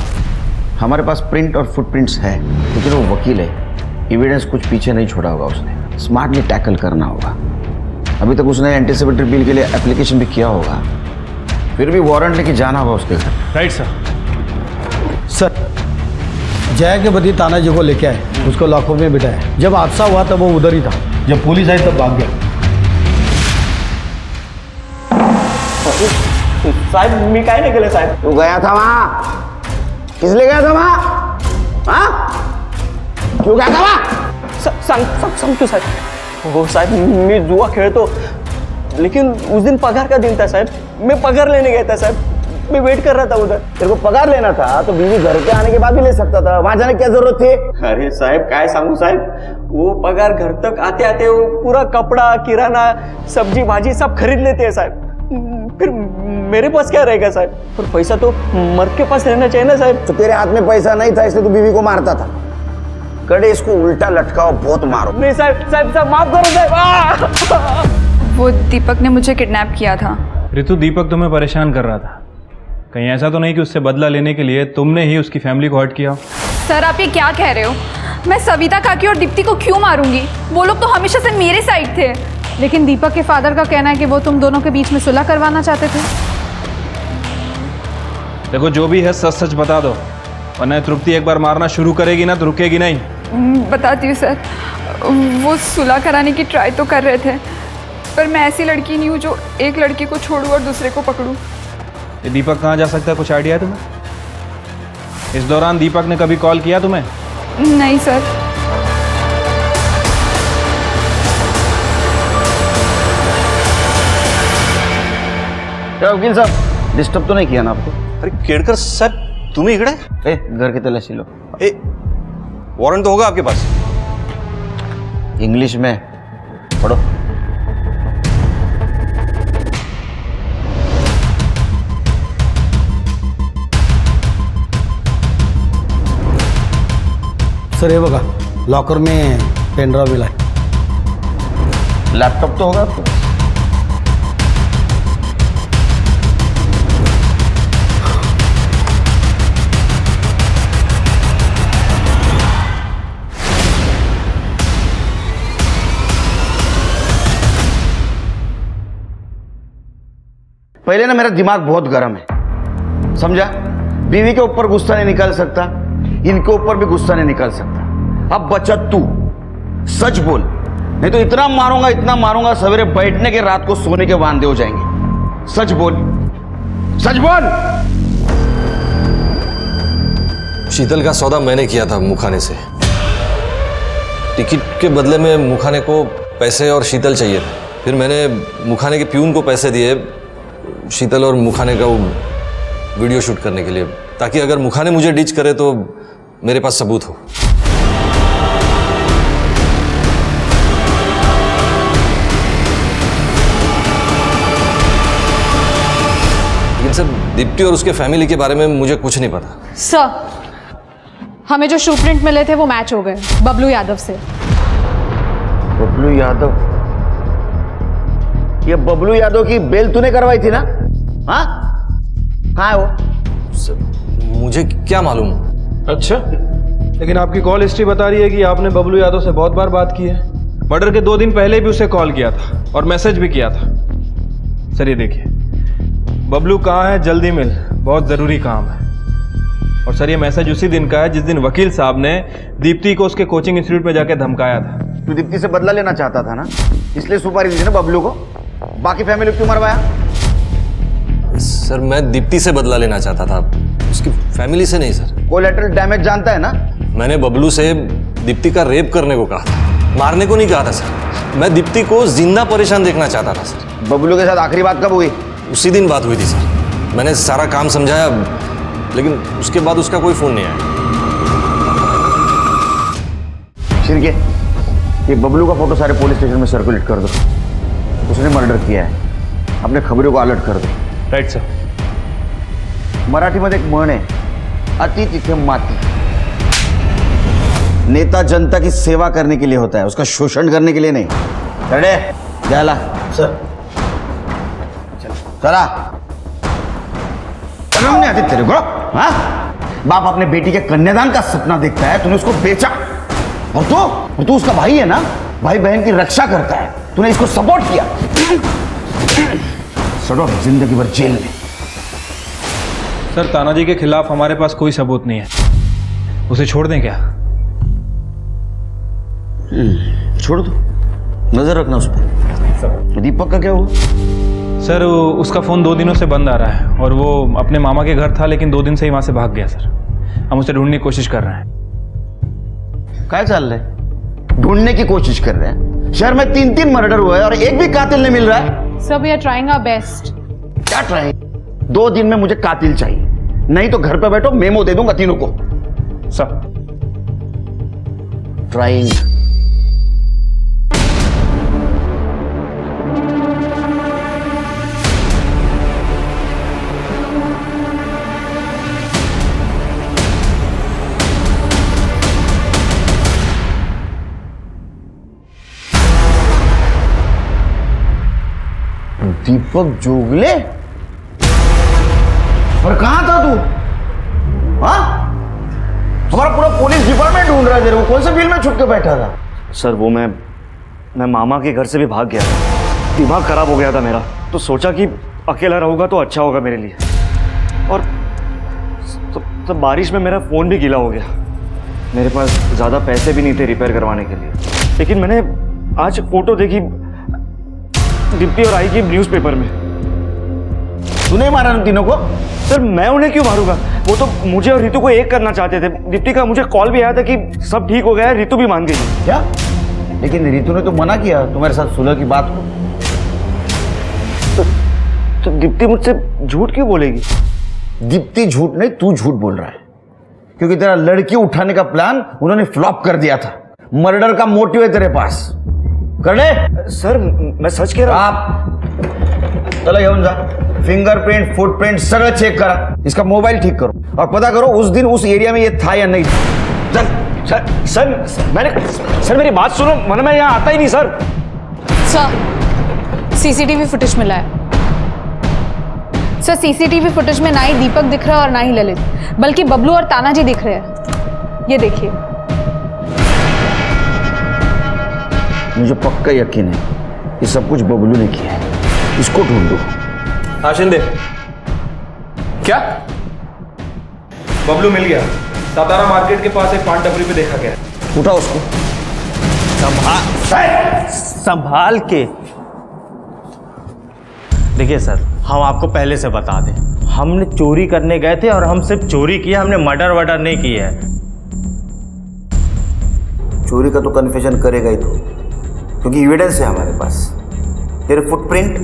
हमारे पास प्रिंट और फुटप्रिंट्स है, लेकिन वो वकील है, एविडेंस कुछ पीछे नहीं छोड़ा होगा उसने। स्मार्टली टैकल करना होगा। अभी तक उसने एंटीसिपेटरी बिल के लिए एप्लीकेशन भी किया होगा, फिर भी वारंट लेके जाना होगा उसके घर।
Right sir.
सर, जय के बदी तानाजी को लेके आए, उसको लॉकअप में बिठाया। जब हादसा हुआ तब वो उधर ही था, जब पुलिस आई तब भाग गया।
साहब, मी काय नाही केलं साहेब?
तू गया था वहाँ, किस लिए गया था वहाँ? हाँ? क्यों गया था वहाँ?
सांगतो साहेब। हो साहेब, मी जुआ खेळतो, लेकिन उस दिन पगार का दिन था साहब। मैं पगार लेने गया था साहब, मैं वेट कर रहा था उधर।
तेरे को पगार लेना था तो बीवी घर पे आने के बाद भी ले सकता था, वहां जाने की क्या जरूरत थी?
अरे साहब, काय सांगू साहब, वो पगार घर तक आते आते वो पूरा कपड़ा, किराना, सब्जी भाजी सब खरीद लेते हैं साहब। फिर मेरे पास क्या रहेगा साहब? पर पैसा तो मर्द के पास रहना चाहिए ना साहब।
तो तेरे हाथ में पैसा नहीं था इसलिए तू बीवी को मारता था। कड़े, इसको उल्टा लटकाओ, बहुत मारो।
नहीं साहब, साहब माफ करो साहब।
वो दीपक ने मुझे किडनैप किया था।
रितु, दीपक तुम्हें परेशान कर रहा था। कहीं ऐसा तो नहीं कि उससे बदला लेने के लिए तुमने ही उसकी फैमिली को हर्ट किया?
सर, आप ये क्या कह रहे हो? मैं सविता काकी और दीप्ति को क्यों मारूंगी? वो लोग तो हमेशा से मेरे साइड थे। लेकिन दीपक के फादर का कहना है कि वो तुम दोनों के बीच में सुलह करवाना चाहते थे।
देखो, जो भी है सच सच बता दो, वरना तृप्ति एक बार मारना शुरू करेगी ना तो रुकेगी नहीं।
बताती हूँ सर, वो सुलह कराने की ट्राई तो कर रहे थे, पर मैं ऐसी लड़की नहीं हूँ जो एक लड़की को छोड़ूं और दूसरे को पकड़ूं।
ये दीपक कहाँ जा सकता है, कुछ आइडिया है तुम्हें? इस दौरान दीपक ने कभी कॉल किया तुम्हें?
नहीं सर।
क्या वकील साहब, डिस्टर्ब तो नहीं किया ना आपको?
अरे केड़कर सर, तुम ही इकड़े?
घर की तलाशी लो।
वारंट तो होगा आपके पास?
इंग्लिश में पढ़ो।
सर, हे बघा, लॉकर में पेनड्राइव मिला है।
लैपटॉप तो होगा आपको? पहले ना मेरा दिमाग बहुत गर्म है, समझा? बीवी के ऊपर गुस्सा नहीं निकाल सकता, इनके ऊपर भी गुस्सा नहीं निकाल सकता। अब बचा तू, सच बोल, नहीं तो इतना मारूंगा सवेरे बैठने के रात को सोने के वांदे हो जाएंगे। सच बोल, सच बोल।
शीतल का सौदा मैंने किया था मुखाने से। टिकट के बदले में मुखाने को पैसे और शीतल चाहिए था। फिर मैंने मुखाने के प्यून को पैसे दिए शीतल और मुखाने का वो वीडियो शूट करने के लिए, ताकि अगर मुखाने मुझे डिच करे तो मेरे पास सबूत हो। लेकिन सर, दीप्ति और उसके फैमिली के बारे में मुझे कुछ नहीं पता।
सर, हमें जो शू प्रिंट मिले थे वो मैच हो गए बबलू यादव से।
बबलू यादव? ये बबलू यादव की बेल तूने करवाई थी ना? हाँ, कहाँ है वो?
सर, मुझे क्या मालूम।
अच्छा, लेकिन आपकी कॉल हिस्ट्री बता रही है कि आपने बबलू यादव से बहुत बार बात की है। मर्डर के 2 दिन पहले भी उसे कॉल किया था और मैसेज भी किया था। सर ये देखिए, बबलू कहाँ है, जल्दी मिल, बहुत ज़रूरी काम है। और सर ये मैसेज उसी दिन का है जिस दिन वकील साहब ने दीप्ति को उसके कोचिंग इंस्टीट्यूट में जाके धमकाया था।
तू दीप्ति से बदला लेना चाहता था ना, इसलिए सुपारी दी थी ना बबलू को। बाकी फैमिली क्यों मरवाया?
सर मैं दीप्ति से बदला लेना चाहता था, उसकी फैमिली से नहीं सर।
कोलैटरल डैमेज जानता है ना?
मैंने बबलू से दीप्ति का रेप करने को कहा था, मारने को नहीं कहा था सर। मैं दीप्ति को जिंदा परेशान देखना चाहता था सर।
बबलू के साथ आखिरी बात कब हुई?
उसी दिन बात हुई थी सर। मैंने सारा काम समझाया, लेकिन उसके बाद उसका कोई फोन नहीं आया।
शिरके, ये बबलू का फोटो सारे पुलिस स्टेशन में सर्कुलेट कर दो। उसने मर्डर किया है, अपने खबरों को अलर्ट कर दो।
Right sir.
मराठीमध्ये एक म्हण आहे, अति तिथे माती। नेता जनता की सेवा करने के लिए होता है, उसका शोषण करने के लिए नहीं। चले जायला सर, चला। शर्म नहीं आती तेरे को? हाँ, बाप अपने बेटी के कन्यादान का सपना देखता है, तूने उसको बेचा। और तू उसका भाई है ना, भाई बहन की रक्षा करता है, तूने इसको सपोर्ट किया। सड़ो जिंदगी भर जेल में।
सर तानाजी के खिलाफ हमारे पास कोई सबूत नहीं है, उसे छोड़ दें क्या?
छोड़ दो, नजर रखना उस पर। दीपक का क्या हुआ?
सर उसका फ़ोन 2 दिनों से बंद आ रहा है और वो अपने मामा के घर था, लेकिन 2 दिन से ही वहाँ से भाग गया सर। हम उसे ढूंढने की कोशिश कर रहे हैं।
क्या चल रहा है? ढूंढने की कोशिश कर रहे हैं? शहर में 3 मर्डर हुए और एक भी कातिल नहीं मिल रहा है।
Sir we are trying our best.
क्या ट्राइंग? 2 दिन में मुझे कातिल चाहिए, नहीं तो घर पे बैठो, मेमो दे दूंगा तीनों को।
Sir
trying. दीपक जोगले? और कहां था तू? हाँ, हमारा पूरा पुलिस डिपार्टमेंट ढूंढ रहा है तेरे को। कौन से बिल में छुप के बैठा था?
सर वो मैं मामा के घर से भी भाग गया था, दिमाग खराब हो गया था मेरा, तो सोचा कि अकेला रहूंगा तो अच्छा होगा मेरे लिए। और तो बारिश में मेरा फ़ोन भी गीला हो गया। मेरे पास ज़्यादा पैसे भी नहीं थे रिपेयर करवाने के लिए, लेकिन मैंने आज फोटो देखी दीप्ति और आई की न्यूज़पेपर में।
तूने मारा उन तीनों को?
सर मैं उन्हें क्यों मारूंगा? वो तो मुझे और रितु को एक करना चाहते थे। दीप्ति का मुझे कॉल भी आया था कि सब ठीक हो गया है, रितु भी मान गई।
क्या? लेकिन रितु ने तो मना किया तुम्हारे साथ सुलह की बात को।
तो दीप्ति मुझसे झूठ क्यों बोलेगी?
दीप्ति झूठ नहीं, तू झूठ बोल रहा है, क्योंकि तेरा लड़की उठाने का प्लान उन्होंने फ्लॉप कर दिया था। मर्डर का मोटिव है तेरे पास, कर ले।
सर मैं सच कह रहा हूं।
आप चलो घेऊन जा, फिंगरप्रिंट फुटप्रिंट सगळं चेक करा, इसका मोबाइल ठीक करो और पता करो उस दिन उस एरिया में ये था या नहीं। चल।
सर मेरी बात सुनो, वरना मैं यहाँ आता ही नहीं सर।
सर सीसीटीवी फुटेज मिला है। सर सीसीटीवी फुटेज में ना ही दीपक दिख रहा है और ना ही ललित, बल्कि बबलू और तानाजी दिख रहे हैं। ये देखिए।
मुझे पक्का यकीन है ये सब कुछ बबलू ने किया है, इसको ढूंढो।
हाँ शिंदे, क्या बबलू मिल गया। सातारा मार्केट के पास एक पान टपरी पे देखा गया।
उठा उसको। संभाल के। देखिए सर, हम आपको पहले से बता दें, हमने चोरी करने गए थे और हम सिर्फ चोरी किया, हमने मर्डर वर्डर नहीं किया है।
चोरी का तो कन्फेशन करेगा ही तो, क्योंकि एविडेंस है हमारे पास, तेरे फुटप्रिंट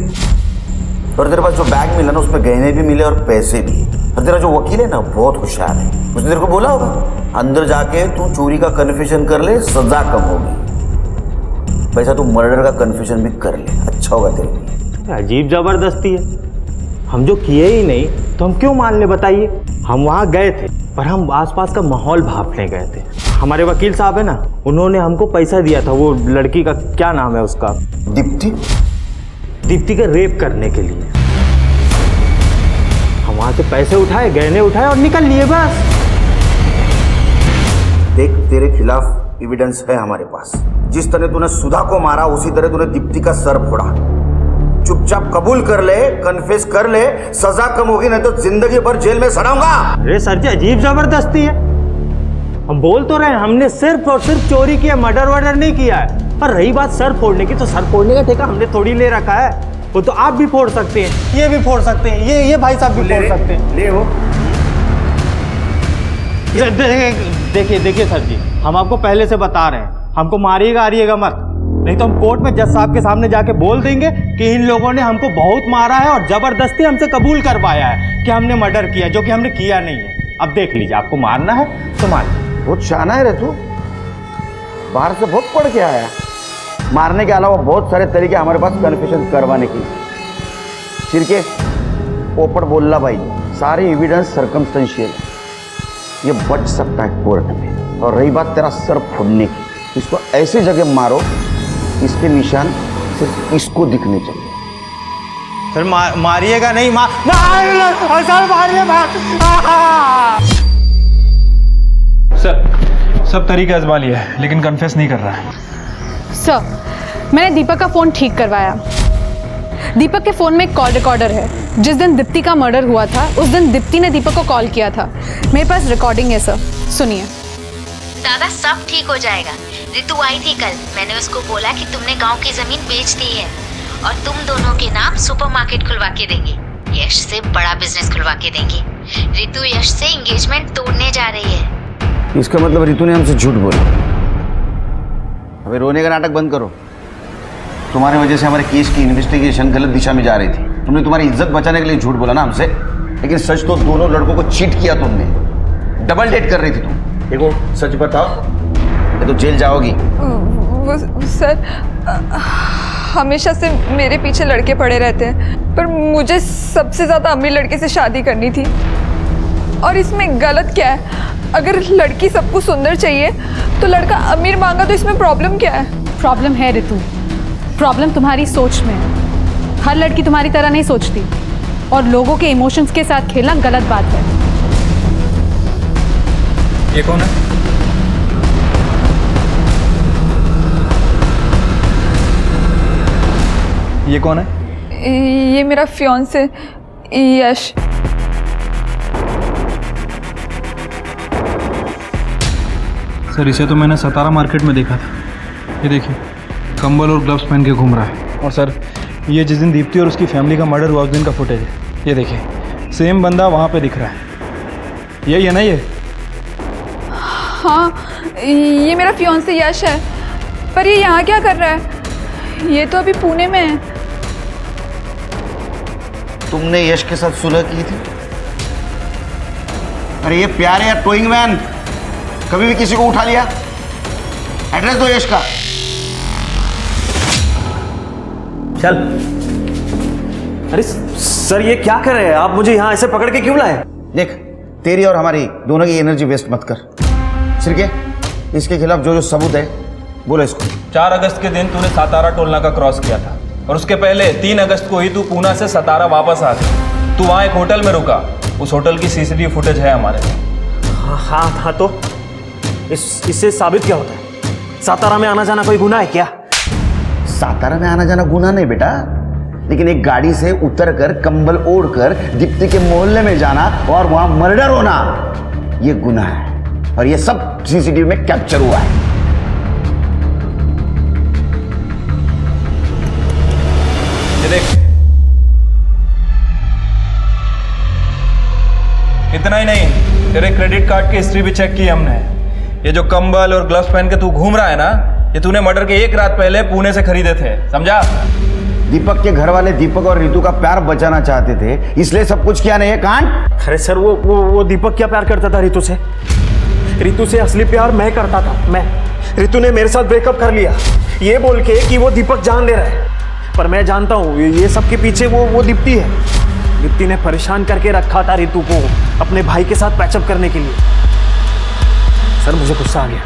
और तेरे पास जो बैग मिला ना उसमें गहने भी मिले और पैसे भी। और तेरा जो वकील है ना बहुत होशियार है, उसने तेरे को बोला होगा अंदर जाके तू चोरी का कन्फेशन कर ले, सजा कम होगी। वैसा तू मर्डर का कन्फेशन भी कर ले, अच्छा होगा तेरे लिए।
अजीब जबरदस्ती है, हम जो किए ही नहीं तो हम क्यों मान ले बताइए। हम वहाँ गए थे पर हम आसपास का माहौल भांपने गए थे। हमारे वकील साहब है ना, उन्होंने हमको पैसा दिया था, वो लड़की का क्या नाम है उसका,
दीप्ति।
दीप्ति का रेप करने के लिए। हम वहाँ से पैसे उठाए, गहने उठाए और निकल लिए बस।
देख तेरे खिलाफ एविडेंस है हमारे पास। जिस तरह तूने सुधा को मारा उसी तरह तूने दीप्ति का सर फोड़ा। चुपचाप कबूल कर ले, कन्फेस कर ले, सजा कम होगी, नहीं तो जिंदगी भर जेल में सड़ाऊंगा।
अरे सर जी, अजीब जबरदस्ती है। हम बोल तो रहे हैं हमने सिर्फ और सिर्फ चोरी किया, मर्डर वर्डर नहीं किया है। पर रही बात सर फोड़ने की, तो सर फोड़ने का ठेका हमने थोड़ी ले रखा है। वो तो आप भी फोड़ सकते हैं, ये भी फोड़ सकते हैं, ये भाई साहब भी फोड़ सकते हैं।
ले हो।
देखिए सर जी, हम आपको पहले से बता रहे हैं, हमको मारिएगा आरिएगा मत, नहीं तो हम कोर्ट में जज साहब के सामने जाके बोल देंगे कि इन लोगों ने हमको बहुत मारा है और जबरदस्ती हमसे कबूल करवाया है कि हमने मर्डर किया, जो कि हमने किया नहीं है। अब देख लीजिए, आपको मारना है तो मार।
बहुत शाना है रे तू, बाहर से बहुत पढ़ के आया। मारने के अलावा बहुत सारे तरीके हमारे पास कन्फेशन करवाने की। छिरके पोपट बोलला भाई, सारे एविडेंस सर्कमस्टेंशियल, ये बच सकता है कोर्ट में। और रही बात तेरा सर फोड़ने की, इसको ऐसी जगह मारो इसके निशान सिर्फ इसको दिखने चाहिए।
सर मारिएगा नहीं,
सर सब तरीके आजमा लिया है लेकिन कन्फेस नहीं कर रहा है।
सर, मैंने दीपक का फ़ोन ठीक करवाया। दीपक के फ़ोन में एक कॉल रिकॉर्डर है। जिस दिन दीप्ति का मर्डर हुआ था उस दिन दीप्ति ने दीपक को कॉल किया था। मेरे पास रिकॉर्डिंग है सर, सुनिए।
दादा सब ठीक हो जाएगा। रितु आई थी कल, मैंने उसको बोला कि तुमने गांव की जमीन बेच दी है और तुम दोनों के नाम सुपरमार्केट खुलवा के देंगे। यश से बड़ा बिजनेस खुलवा के देंगे। रितु यश से एंगेजमेंट तोड़ने जा रही है।
इसका मतलब रितु ने हमसे झूठ बोला। अबे रोने का नाटक बंद करो। तुम्हारी वजह से हमारे केस की इन्वेस्टिगेशन गलत दिशा में जा रही थी। तुमने तुम्हारी इज्जत बचाने के लिए झूठ बोला ना हमसे, लेकिन सच तो दोनों लड़कों को चीट किया तुमने। डबल डेट कर रही थी तुम। देखो सच बताओ, ये तो जेल जाओगी।
वो सर, हमेशा से मेरे पीछे लड़के पड़े रहते हैं, पर मुझे सबसे ज़्यादा अमीर लड़के से शादी करनी थी। और इसमें गलत क्या है? अगर लड़की सबको सुंदर चाहिए तो लड़का अमीर मांगा, तो इसमें प्रॉब्लम क्या है?
प्रॉब्लम है रितु, प्रॉब्लम तुम्हारी सोच में है। हर लड़की तुम्हारी तरह नहीं सोचती और लोगों के इमोशंस के साथ खेलना गलत बात है।
ये कौन है? ये कौन है?
ये मेरा फियांसे यश।
सर इसे तो मैंने सतारा मार्केट में देखा था। ये देखिए कंबल और ग्लव्स पहन के घूम रहा है। और सर ये जिस दिन दीप्ति और उसकी फैमिली का मर्डर हुआ उस दिन का फुटेज है। ये देखिए सेम बंदा वहाँ पे दिख रहा है। यही है ना ये?
हाँ, ये मेरा फियांसे यश है। पर ये यहाँ क्या कर रहा है? ये तो अभी पुणे में है।
तुमने यश के साथ सुलह की थी? अरे ये प्यारे या टोइंग वैन कभी भी किसी को उठा लिया? एड्रेस दो यश का।
चल। अरे सर ये क्या कर रहे हैं आप? मुझे यहाँ ऐसे पकड़ के क्यों लाए?
देख तेरी और हमारी दोनों की एनर्जी वेस्ट मत कर। सिरके इसके खिलाफ जो जो सबूत है बोलो इसको।
4 अगस्त के दिन तूने सातारा टोल नाका क्रॉस किया था और उसके पहले 3 अगस्त को ही तू पूना से सतारा वापस आ गया। तू वहाँ एक होटल में रुका। उस होटल की सीसीटीवी फुटेज है हमारे।
हाँ तो इससे साबित क्या होता है? सातारा में आना जाना कोई गुनाह है क्या?
सातारा में आना जाना गुनाह नहीं बेटा, लेकिन एक गाड़ी से उतरकर कंबल ओढ़कर दीप्ति के मोहल्ले में जाना और वहां मर्डर होना ये गुनाह है और ये सब सीसीटीवी में कैप्चर हुआ है।
ये देख, इतना ही नहीं, तेरे क्रेडिट कार्ड की हिस्ट्री भी चेक की हमने। ये जो कंबल और ग्लव्स पहन के तू घूम रहा है ना, ये तूने मर्डर के एक रात पहले पुणे से खरीदे थे, समझा?
दीपक के घर वाले दीपक और रितु का प्यार बचाना चाहते थे, इसलिए सब कुछ किया नहीं है कांड।
अरे सर, वो दीपक क्या प्यार करता था रितु से? रितु से असली प्यार मैं करता था, मैं। रितु ने मेरे साथ ब्रेकअप कर लिया ये बोल के कि वो दीपक जान ले रहा है, पर मैं जानता हूँ ये सब के पीछे वो दीप्ति है। दीप्ति ने परेशान करके रखा था रितु को अपने भाई के साथ पैचअप करने के लिए। सर मुझे गुस्सा आ गया।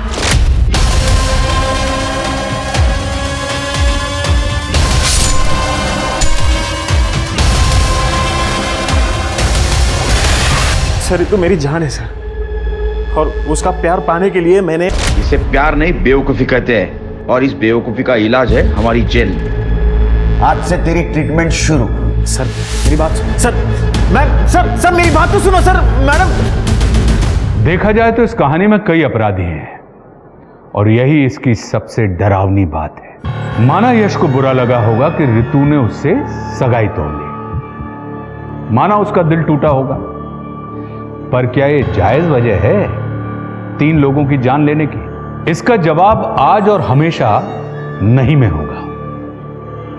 सर रितु मेरी जान है सर, और उसका प्यार पाने के लिए मैंने।
इसे प्यार नहीं बेवकूफी कहते हैं, और इस बेवकूफी का इलाज है हमारी जेल। आज से तेरी ट्रीटमेंट शुरू।
सर मेरी बात सर, सर मेरी बात तो सुनो सर। मैडम,
देखा जाए तो इस कहानी में कई अपराधी हैं और यही इसकी सबसे डरावनी बात है। माना यश को बुरा लगा होगा कि रितु ने उससे सगाई तोड़ ली, माना उसका दिल टूटा होगा, पर क्या ये जायज वजह है 3 लोगों की जान लेने की? इसका जवाब आज और हमेशा नहीं में होगा,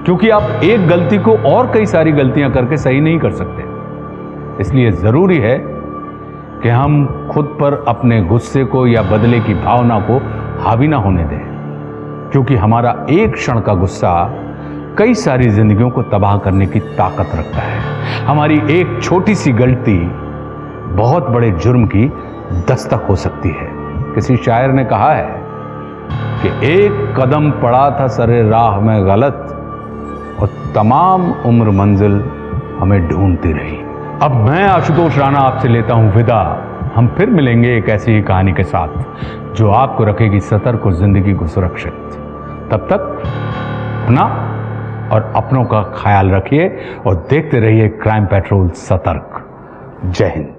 क्योंकि आप एक गलती को और कई सारी गलतियां करके सही नहीं कर सकते। इसलिए जरूरी है कि हम खुद पर अपने गुस्से को या बदले की भावना को हावी ना होने दें, क्योंकि हमारा एक क्षण का गुस्सा कई सारी जिंदगियों को तबाह करने की ताकत रखता है। हमारी एक छोटी सी गलती बहुत बड़े जुर्म की दस्तक हो सकती है। किसी शायर ने कहा है कि एक कदम पड़ा था सरे राह में गलत और तमाम उम्र मंजिल हमें ढूंढती रही। अब मैं आशुतोष राणा आपसे लेता हूं विदा। हम फिर मिलेंगे एक ऐसी ही कहानी के साथ जो आपको रखेगी सतर्क और जिंदगी को सुरक्षित। तब तक अपना और अपनों का ख्याल रखिए और देखते रहिए क्राइम पेट्रोल सतर्क। जय हिंद।